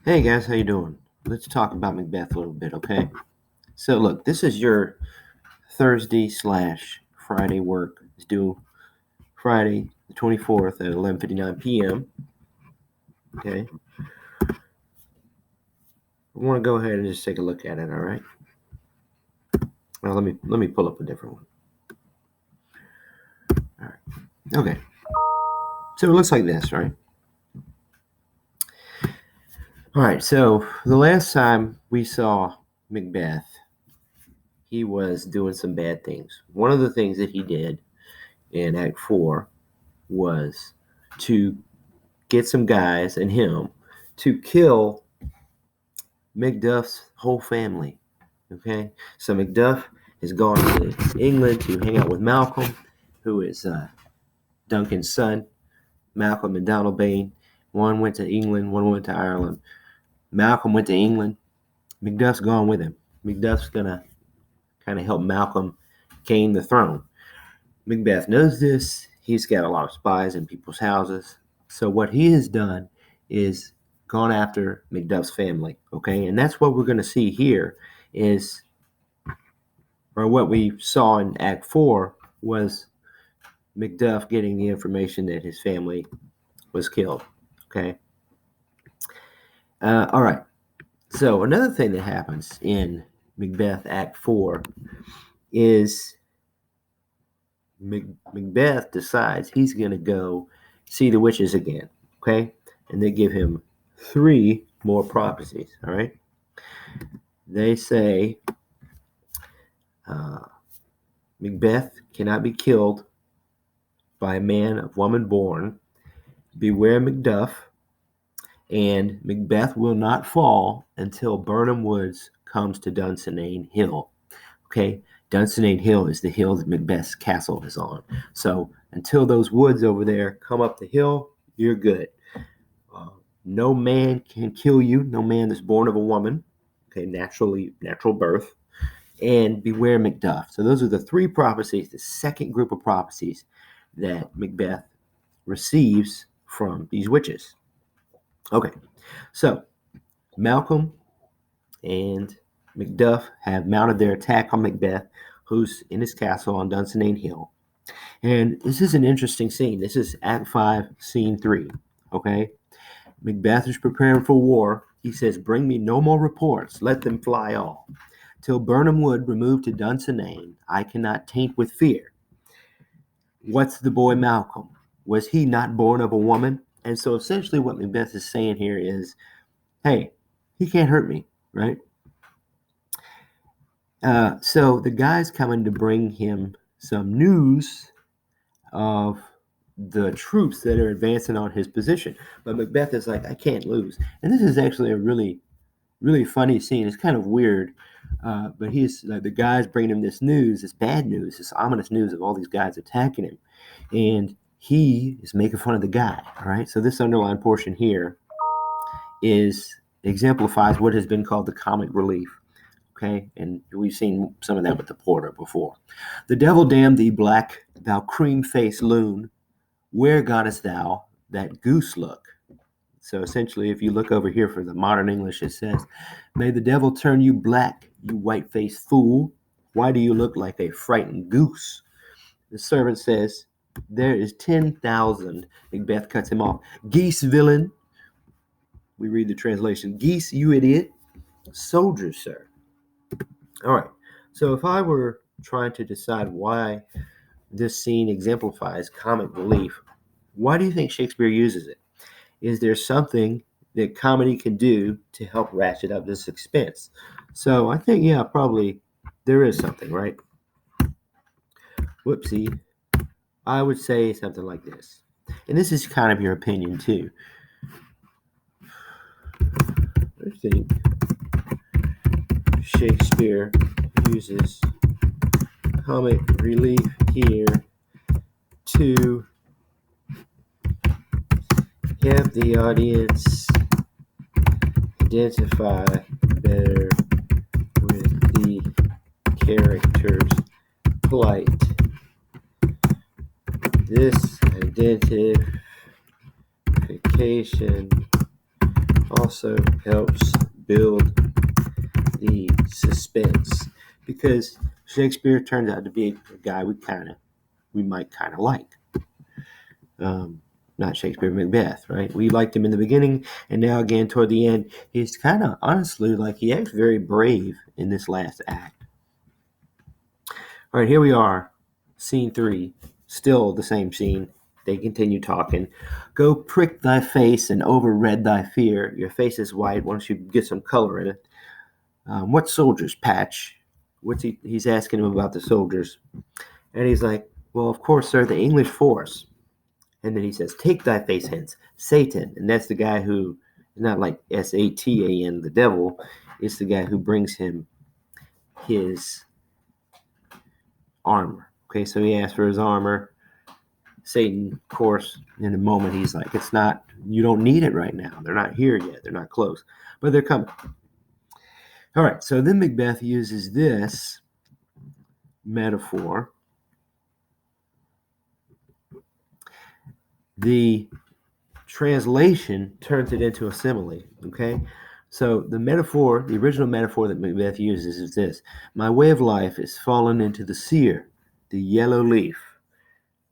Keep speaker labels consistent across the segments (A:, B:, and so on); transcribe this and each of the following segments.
A: Hey guys, how you doing? Let's talk about Macbeth a little bit, okay? So look, this is your Thursday/Friday work. It's due Friday the 24th at 11:59 p.m. Okay, I want to go ahead and just take a look at it. All right. Now let me pull up a different one. All right. Okay. So it looks like this, right? All right. So the last time we saw Macbeth, he was doing some bad things. One of the things that he did in Act 4 was to get some guys and him to kill Macduff's whole family. Okay, so Macduff has gone to England to hang out with Malcolm, who is Duncan's son. Malcolm and Donald Bain. One went to England, one went to Ireland. Malcolm went to England. Macduff's gone with him. Macduff's gonna kind of help Malcolm gain the throne. Macbeth knows this. He's got a lot of spies in people's houses. So what he has done is gone after Macduff's family. Okay, and that's what we're going to see here is, or what we saw in Act 4 was Macduff getting the information that his family was killed. Okay. All right. So another thing that happens in Macbeth Act 4 is Macbeth decides he's going to go see the witches again, okay? And they give him 3 more prophecies, all right? They say Macbeth cannot be killed by a man of woman born. Beware Macduff, and Macbeth will not fall until Birnam Woods comes to Dunsinane Hill, okay? Dunsinane Hill is the hill that Macbeth's castle is on. So until those woods over there come up the hill, you're good. No man can kill you. No man that's born of a woman. Okay, natural birth. And beware Macduff. So those are the 3 prophecies, the second group of prophecies that Macbeth receives from these witches. Okay, so Malcolm and Macduff have mounted their attack on Macbeth, who's in his castle on Dunsinane Hill. And this is an interesting scene. This is Act 5, Scene 3. Okay? Macbeth is preparing for war. He says, "Bring me no more reports. Let them fly all. Till Birnam Wood removed to Dunsinane, I cannot taint with fear." What's the boy Malcolm? Was he not born of a woman? And so essentially what Macbeth is saying here is, hey, he can't hurt me, right? So the guy's coming to bring him some news of the troops that are advancing on his position. But Macbeth is like, I can't lose. And this is actually a really, really funny scene. It's kind of weird. But he's the guy's bringing him this news, this bad news, this ominous news of all these guys attacking him. And he is making fun of the guy. All right. So this underlined portion here exemplifies what has been called the comic relief. Okay, and we've seen some of that with the porter before. "The devil damn thee, black, thou cream-faced loon. Where gottest thou that goose look?" So essentially, if you look over here for the modern English, it says, "May the devil turn you black, you white-faced fool. Why do you look like a frightened goose?" The servant says, "There is 10,000. Macbeth cuts him off. "Geese, villain." We read the translation. "Geese, you idiot." "Soldiers, sir." All right, so if I were trying to decide why this scene exemplifies comic relief, why do you think Shakespeare uses it? Is there something that comedy can do to help ratchet up this expense? So I think, yeah, probably there is something, right? Whoopsie. I would say something like this. And this is kind of your opinion, too. I think Shakespeare uses comic relief here to have the audience identify better with the character's plight. This identification also helps build the suspense, because Shakespeare turns out to be a guy we might kind of like. Not Shakespeare, Macbeth, right? We liked him in the beginning, and now again toward the end, he's kind of honestly like he acts very brave in this last act. All right, here we are, scene 3, still the same scene. They continue talking. Go prick thy face and overred thy fear. Your face is white. Why don't you get some color in it? What soldiers, Patch? He's asking him about the soldiers. And he's like, well, of course, sir, the English force. And then he says, take thy face hence, Satan. And that's the guy who, not like Satan, the devil. It's the guy who brings him his armor. Okay, so he asks for his armor. Satan, of course, in a moment, he's like, it's not, you don't need it right now. They're not here yet. They're not close, but they're coming. All right, so then Macbeth uses this metaphor. The translation turns it into a simile, okay? So the metaphor, the original metaphor that Macbeth uses is this. My way of life is fallen into the sear, the yellow leaf,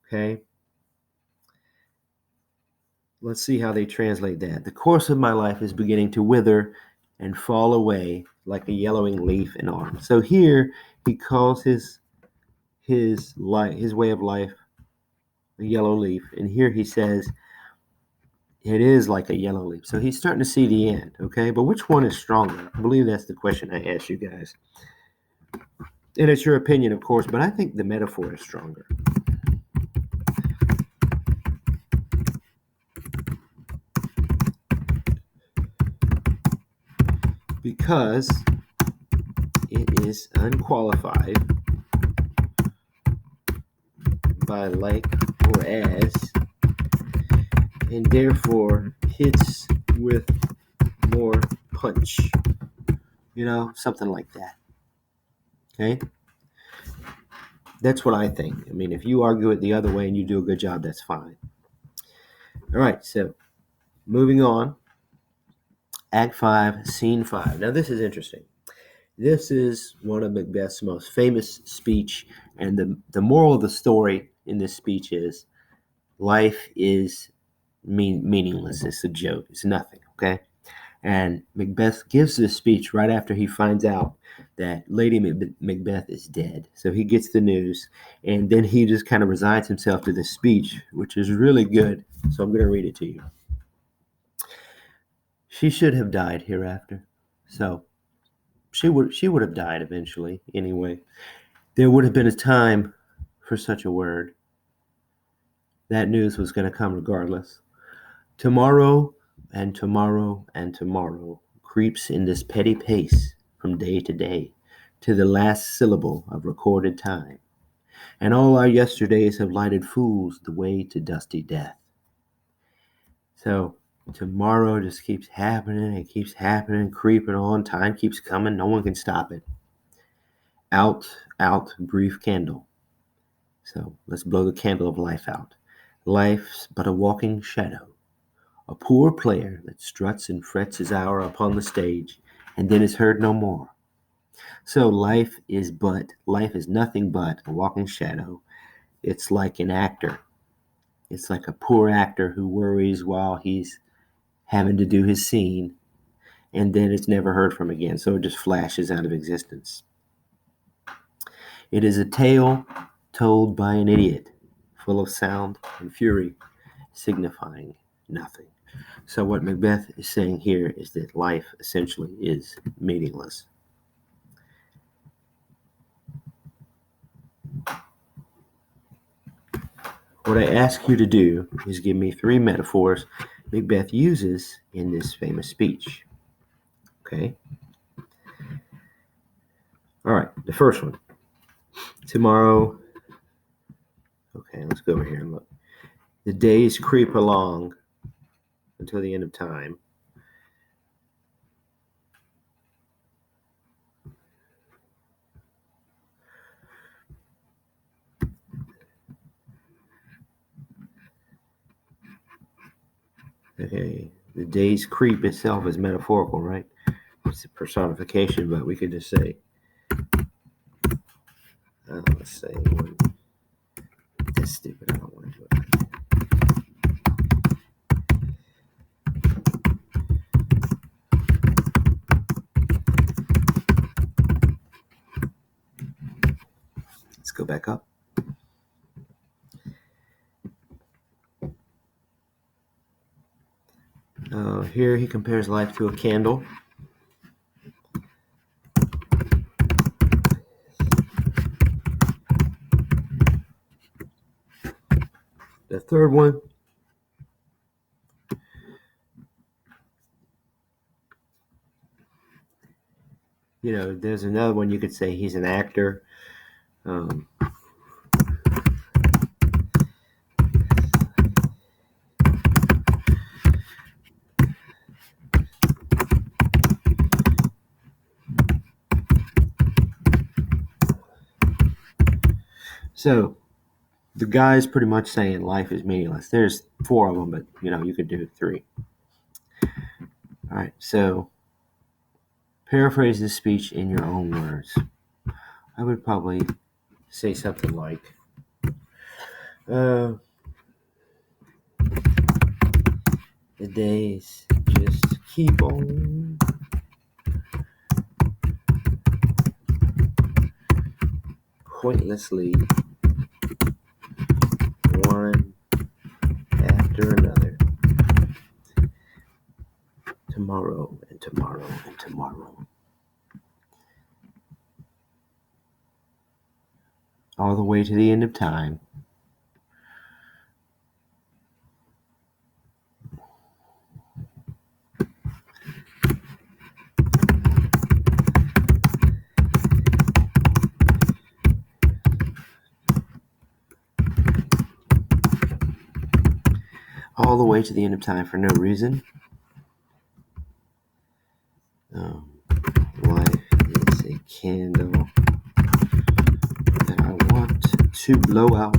A: okay? Let's see how they translate that. The course of my life is beginning to wither and fall away like a yellowing leaf in autumn. So here he calls his way of life a yellow leaf, and here he says it is like a yellow leaf. So he's starting to see the end, okay? But which one is stronger? I believe that's the question I asked you guys. And it's your opinion, of course, but I think the metaphor is stronger. Because it is unqualified by like or as, and therefore hits with more punch. You know, something like that. Okay? That's what I think. I mean, if you argue it the other way and you do a good job, that's fine. All right, so moving on. Act 5, Scene 5. Now, this is interesting. This is one of Macbeth's most famous speech, and the moral of the story in this speech is life is meaningless. It's a joke. It's nothing, okay? And Macbeth gives this speech right after he finds out that Lady Macbeth is dead. So he gets the news, and then he just kind of resigns himself to this speech, which is really good. So I'm going to read it to you. She should have died hereafter. So she would have died eventually anyway. There would have been a time for such a word. That news was going to come regardless. Tomorrow and tomorrow and tomorrow creeps in this petty pace from day to day to the last syllable of recorded time. And all our yesterdays have lighted fools the way to dusty death. So tomorrow just keeps happening, it keeps happening, creeping on, time keeps coming, no one can stop it. Out, brief candle. So let's blow the candle of life out. Life's but a walking shadow, a poor player that struts and frets his hour upon the stage, and then is heard no more. So life is nothing but a walking shadow. It's like an actor. It's like a poor actor who worries while he's having to do his scene, and then it's never heard from again, so it just flashes out of existence. It is a tale told by an idiot, full of sound and fury, signifying nothing. So what Macbeth is saying here is that life essentially is meaningless. What I ask you to do is give me 3 metaphors Macbeth uses in this famous speech. Okay? All right, the first one. Tomorrow. Okay, let's go over here and look. The days creep along until the end of time. Okay, The day's creep itself is metaphorical, right? It's a personification, but we could just say, let's say, that's stupid. I don't want to do it. Let's go back up. Here he compares life to a candle. The third one, there's another one you could say he's an actor. So the guy's pretty much saying life is meaningless. There's 4 of them, but you could do 3. All right, so paraphrase this speech in your own words. I would probably say something like, the days just keep on pointlessly, one after another, tomorrow and tomorrow and tomorrow, all the way to the end of time. All the way to the end of time for no reason. Life is a candle that I want to blow out.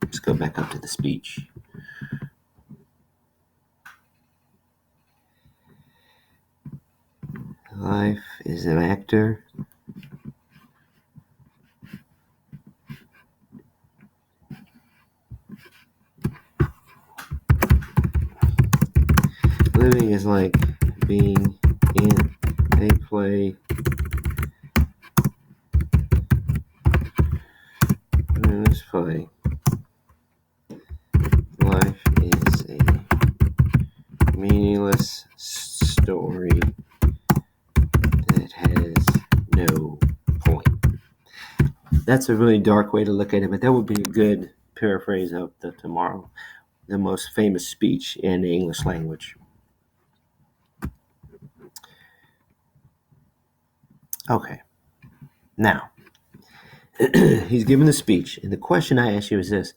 A: Let's go back up to the speech. Life is an actor. Living is like being in a play. In this play, life is a meaningless story that has no point. That's a really dark way to look at it, but that would be a good paraphrase of the Tomorrow, the most famous speech in the English language. Okay, now, he's given the speech, and the question I ask you is this: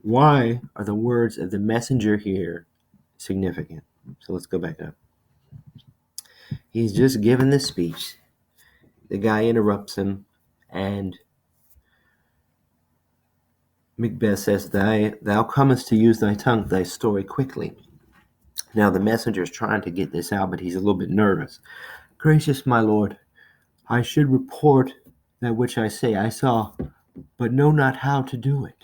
A: why are the words of the messenger here significant? So let's go back up. He's just given this speech. The guy interrupts him, and Macbeth says, Thou comest to use thy tongue, thy story quickly. Now the messenger is trying to get this out, but he's a little bit nervous. Gracious my lord, I should report that which I say I saw, but know not how to do it.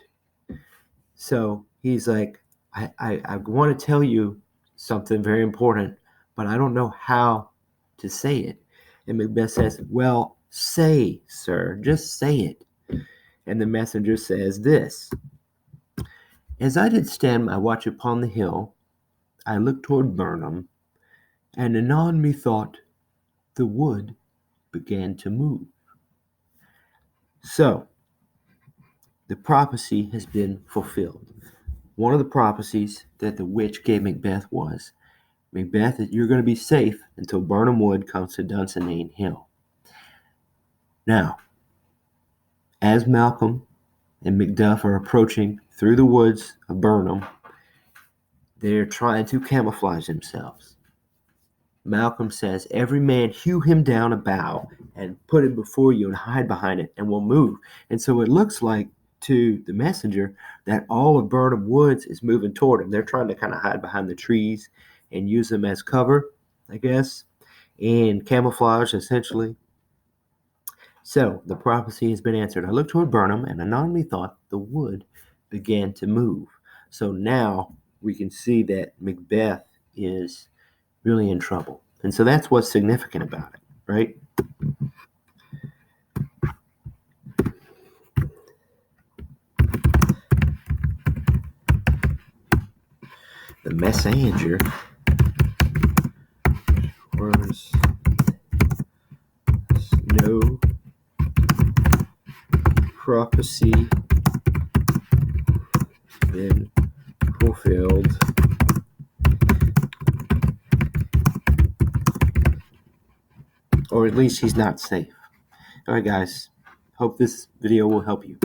A: So he's like, I want to tell you something very important, but I don't know how to say it. And Macbeth says, well, say, sir, just say it. And the messenger says this: As I did stand my watch upon the hill, I looked toward Burnham, and anon methought the wood began to move. So, the prophecy has been fulfilled. One of the prophecies that the witch gave Macbeth was, Macbeth, you're going to be safe until Burnham Wood comes to Dunsinane Hill. Now, as Malcolm and Macduff are approaching through the woods of Burnham, they're trying to camouflage themselves. Malcolm says, every man hew him down a bough and put it before you and hide behind it and we'll move. And so it looks like to the messenger that all of Burnham Woods is moving toward him. They're trying to kind of hide behind the trees and use them as cover, I guess, and camouflage, essentially. So the prophecy has been answered. I looked toward Burnham, and anon thought the wood began to move. So now we can see that Macbeth is really in trouble. And so that's what's significant about it, right? The messenger was no prophecy been fulfilled. Or at least he's not safe. All right, guys. Hope this video will help you.